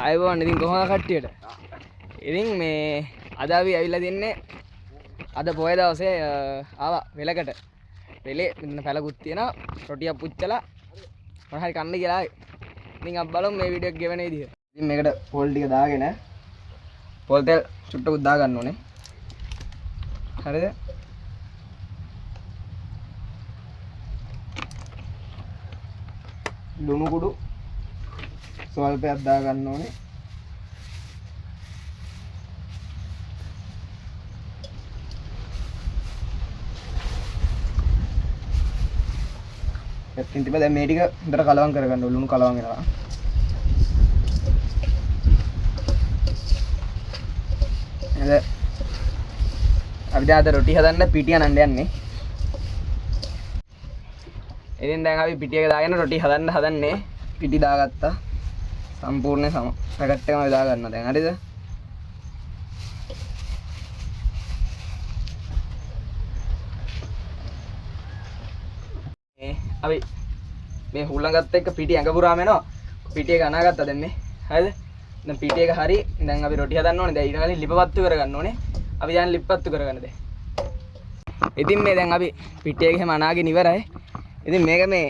අයවන්න ඉතින් කොහොමද කට්ටියට? ඉතින් මේ අද අපි ඇවිල්ලා තින්නේ අද පොය දවසේ ආවා වෙලකට. වෙලේ මෙන්න පැලකුත් තියෙනවා. රොටියක් පුච්චලා මොන හරි කන්න කියලා ආවේ. ඉතින් අපි බලමු මේ වීඩියෝ එක ගෙවන විදිහ. ඉතින් මේකට පොල් ටික දාගෙන පොල් තෙල් චුට්ටකුත් දා ගන්න ඕනේ. හරිද? ලුණු කුඩු ස්වල්පයක් දා ගන්න ඕනේ. පැත්තකින් තිබ්බා. දැන් මේ ටික හොඳට කලවම් කරගන්න ඕනේ. ලුණු කලවම් වෙනවා. එද අපි දැන් අද රොටි හදන්න පිටිය නන්න යන්නේ. ඉතින් දැන් අපි පිටි එක දාගෙන රොටි හදන්නේ. පිටි දාගත්තා. සම්පූර්ණ පැකට් එකම දා ගන්නවා දැන්. හරිද? අපි මේ හුලඟත් එක්ක පිටි ඇඟ පුරාම එනවා. පිටි එක අනාගත්තා දැන් මේ. හරිද? දැන් පිටි එක හරි. දැන් අපි රොටි හදන්න ඕනේ. දැන් ඊට කලින් ලිපපත්තු කරගන්න ඕනේ. අපි දැන් ලිපපත්තු කරගන්න දැන්. ඉතින් මේ දැන් අපි පිටි එක හැම අනාගෙන ඉවරයි. ඉතින් මේක මේ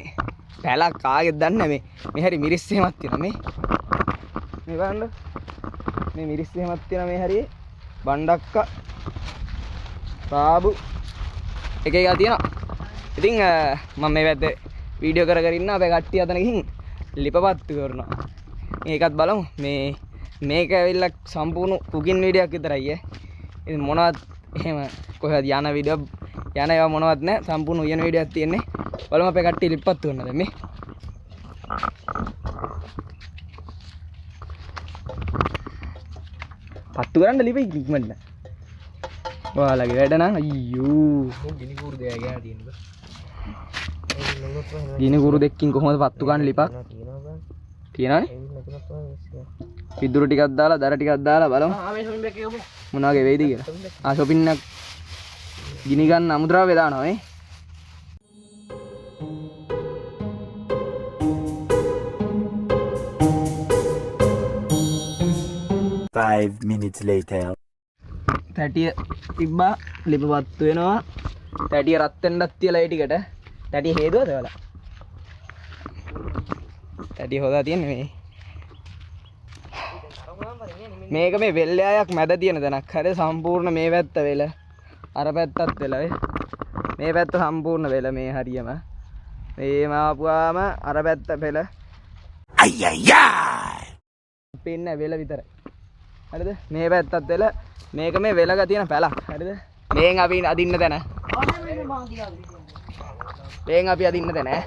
පැලක් කාගෙද දන්නේ මේ. මේ හරි මිරිස් එහෙමක් තියෙනවා මේ. මේ බලන්න. මේ මිරිස් එහෙමක් තියෙනවා මේ හරියේ. බණ්ඩක්කා රාබු එක එක තියෙනවා. ඉතින් මම මේ පැත්තේ වීඩියෝ කර ඉන්නවා. අපේ කට්ටිය අතන ගිහින් ලිපපත්තු කරනවා. මේකත් බලමු. මේක ඇවිල්ලා සම්පූර්ණ කුකින් වීඩියෝක් විතරයි ඈ. ඉතින් මොනවත් එහෙම කොහෙද යන වීඩියෝ යන ඒවා මොනවත් නැහැ. සම්පූර්ණ උයන වීඩියෝක් තියෙන්නේ. බලමු අපේ කට්ටිය ලිපපත්තු කරනවා දැන් මේ. පත්තු කරන්න ලිපෙයි ඉක්මනට. ඔයාලගේ වැඩ නම් අයියෝ ගිනි කුරු දෙයක් ගෑ තියෙනවා. ගිනි කුරු දෙකකින් කොහොමද පත්තු ගන්න ලිපක්? තියෙනවනේ. පිදුරු ටිකක් දාලා දර ටිකක් දාලා බලමු. මොන වගේ වෙයිද කියලා. ෂොපින් එක ගිනි ගන්න අමුද්‍රව්‍ය දානවා මේ. Five minutes later. තැටිය තිබ්බා ලිපපත්තු වෙනවා. තැටිය රත් වෙන්නත් තියලා ඒ ටිකට. තැටිය හේදුවද ඔයාලා? තැටිය හොදා තියන්නේ මේ. මේක මේ වෙල්යායක් මැද තියෙන තැනක්. හරිය සම්පූර්ණ මේ පැත්ත වෙල. අර පැත්තත් වෙල වේ. මේ පැත්ත සම්පූර්ණ වෙල මේ හරියම. මේ මාපුවාම අර පැත්ත පෙළ. අයියයියා. පේන්නේ වෙල විතරයි. හරිද? මේ පැත්තත් වෙල. මේක මේ වෙලක තියෙන පැලක්. හරිද? මේන් අපි අදින්න තැන. මේන් අපි අදින්න තැන ඈ.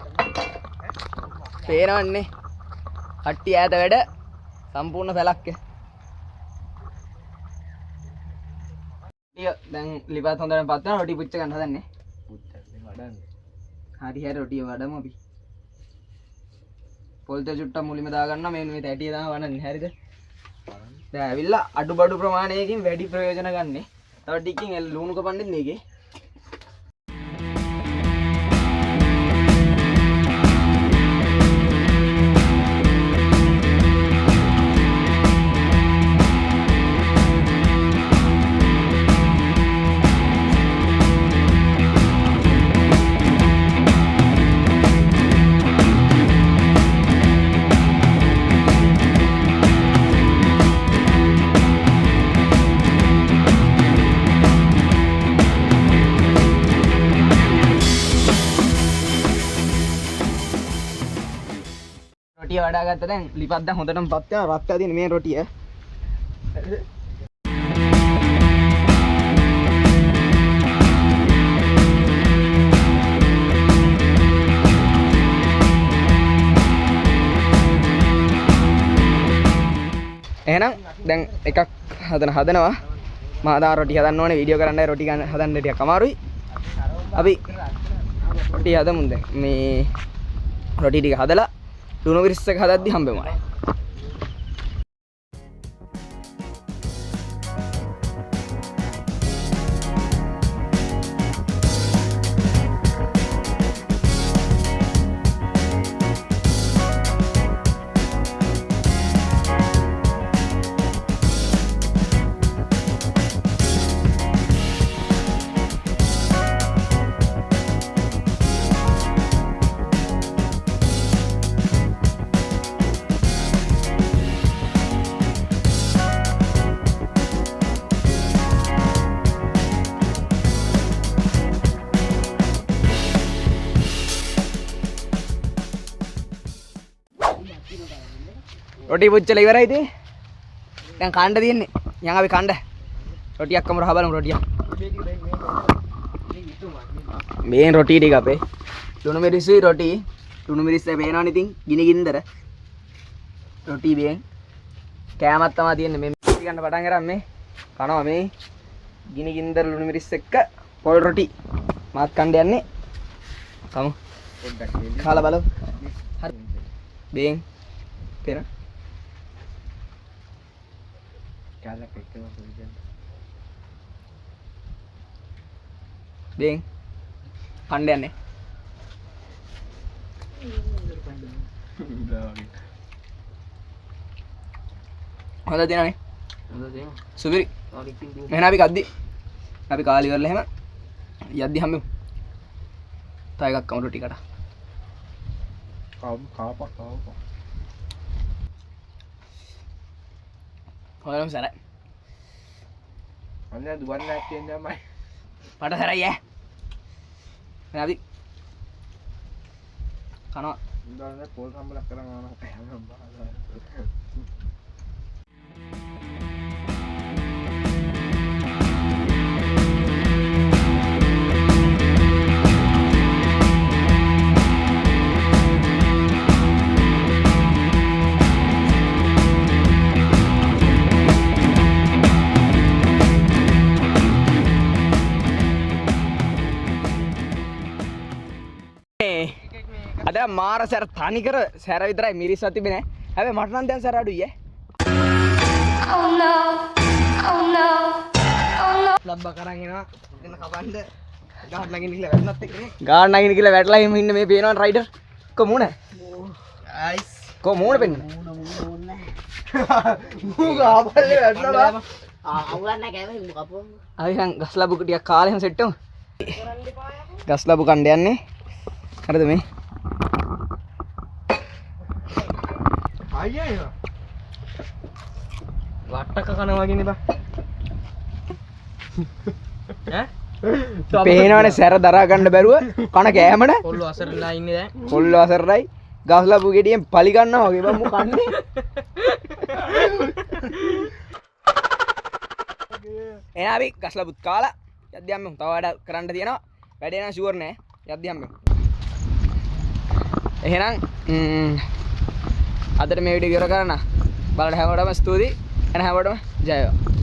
පේනවන්නේ. කට්ටිය ඈත වැඩ සම්පූර්ණ පැලක් ඈ. දැන් ලිපත් හොඳට පත් වෙනවා. රොටි පුච්ච ගන්න හදන්නේ. පුච්චන්නේ වඩන්න. හරි හරි රොටිය වඩමු අපි. පොල් තෙල් චුට්ටක් මුලින්ම දා ගන්නවා. මේ තැටිය දාන වඩන්නේ. හරිද? දැන් ඇවිල්ලා අඩුබඩු ප්‍රමාණයකින් වැඩි ප්‍රයෝජන ගන්නෙ. තව ටිකකින් ලුණු කපන්නෙත් මේකේ. රොටිය වඩා ගත්තා. දැන් ලිපත් දැන් හොඳටම පත් වෙනවා. රත් වෙලා තියෙන මේ රොටිය. හරිද? එහෙනම් දැන් එකක් හදනවා. මහදා රොටි හදන්න ඕනේ. වීඩියෝ කරන්නයි රොටි හදන්න ටිකක් අමාරුයි. අපි රොටි හදමු දැන්. මේ රොටි ටික හදලා ලුණු මිරිස් එක හදද්දි හම්බෙමු ආයේ. රොටි පුච්චලා ඉවරයි ඉතින්. දැන් කන්න තියෙන්නේ. යන් අපි කන්න. රොටියක් කමර හබලමු රොටියක්. මේන් රොටි ටික අපේ. ලුණු මිරිස්සුයි රොටි. ලුණු මිරිස්සේ පේනවනේ ඉතින් ගිනි ගින්දර. රොටි බෙන්. කෑමක් තමයි තියෙන්නේ. මේ මිරිස් ගන්න පටන් ගරන් මේ කනවා මේ ගිනි ගින්දර ලුණු මිරිස් එක්ක පොල් රොටි. මාත් කන්න යන්නේ. කමු. පොඩ්ඩක් කාලා බලමු. හරි. බෙන්. පේන. කාලා පෙක්කම පොඩ්ඩක්. බෙන්. කන්න යන්නේ. හොඳ තියෙනනේ. හොඳ තියෙනවා. සුපිරි. එහෙනම් අපි කද්දි. අපි කාලි ඉවරලා එහෙම යද්දි හම්බෙමු. තව එකක් කමු රොටි කඩ. කාපා. හොයනම් සරයි. අන්න දුවන්න නැත්තේ නෑමයි. පට සරයි ඈ. එහෙනම් අපි කනවා. ඉඳලා පොල් සම්බලක් කරන් ආනවා. අද මාර සැර තනි කර සැර විතරයි මිරිස්වත් තිබෙන්නේ නැහැ. හැබැයි මට නම් දැන් සැර අඩුයි ඈ. ලබ්බා කරන් එනවා. එන්න කපන්න. ගාඩ් නගින්න කියලා වැටුණත් එක්කනේ. ගාඩ් නගින්න කියලා වැටලා එහෙම ඉන්න මේ පේනවනේ රයිඩර්. කොමුණ? ආයිස්. කොමුණ පෙන්නේ? මුණ මූ ආපල්ලේ වැටලා බා. අවුලක් නැහැ කෑම හිමු කපුවා. අපි දැන් ගස් ලැබු ටිකක් කාලේ හැම සෙට් වෙමු. ගස් ලැබු කණ්ඩ යන්නේ. හරිද මේ? අයියා වට්ටක කන වගේනේ බා ඈ පේනවනේ සැර දරා ගන්න බැරුව කන කෑමන කොල්ල අසරලා ඉන්නේ දැන් කොල්ල අසරයි ගස්ලපු ගෙඩියෙන් පලි ගන්නවා වගේ බම්මු කන්නේ එහෙනම් අපි ගස්ලපුත් කාලා යද්දි යම්මු තව වැඩ කරන්න තියෙනවා වැඩේ නම් ෂුවර් නෑ යද්දි යම්මු එහෙනම් අදට මේ වීඩියෝ ඉවර කරන්න බලන්න හැමෝටම ස්තුතියි එන හැමෝටම ජය වේවා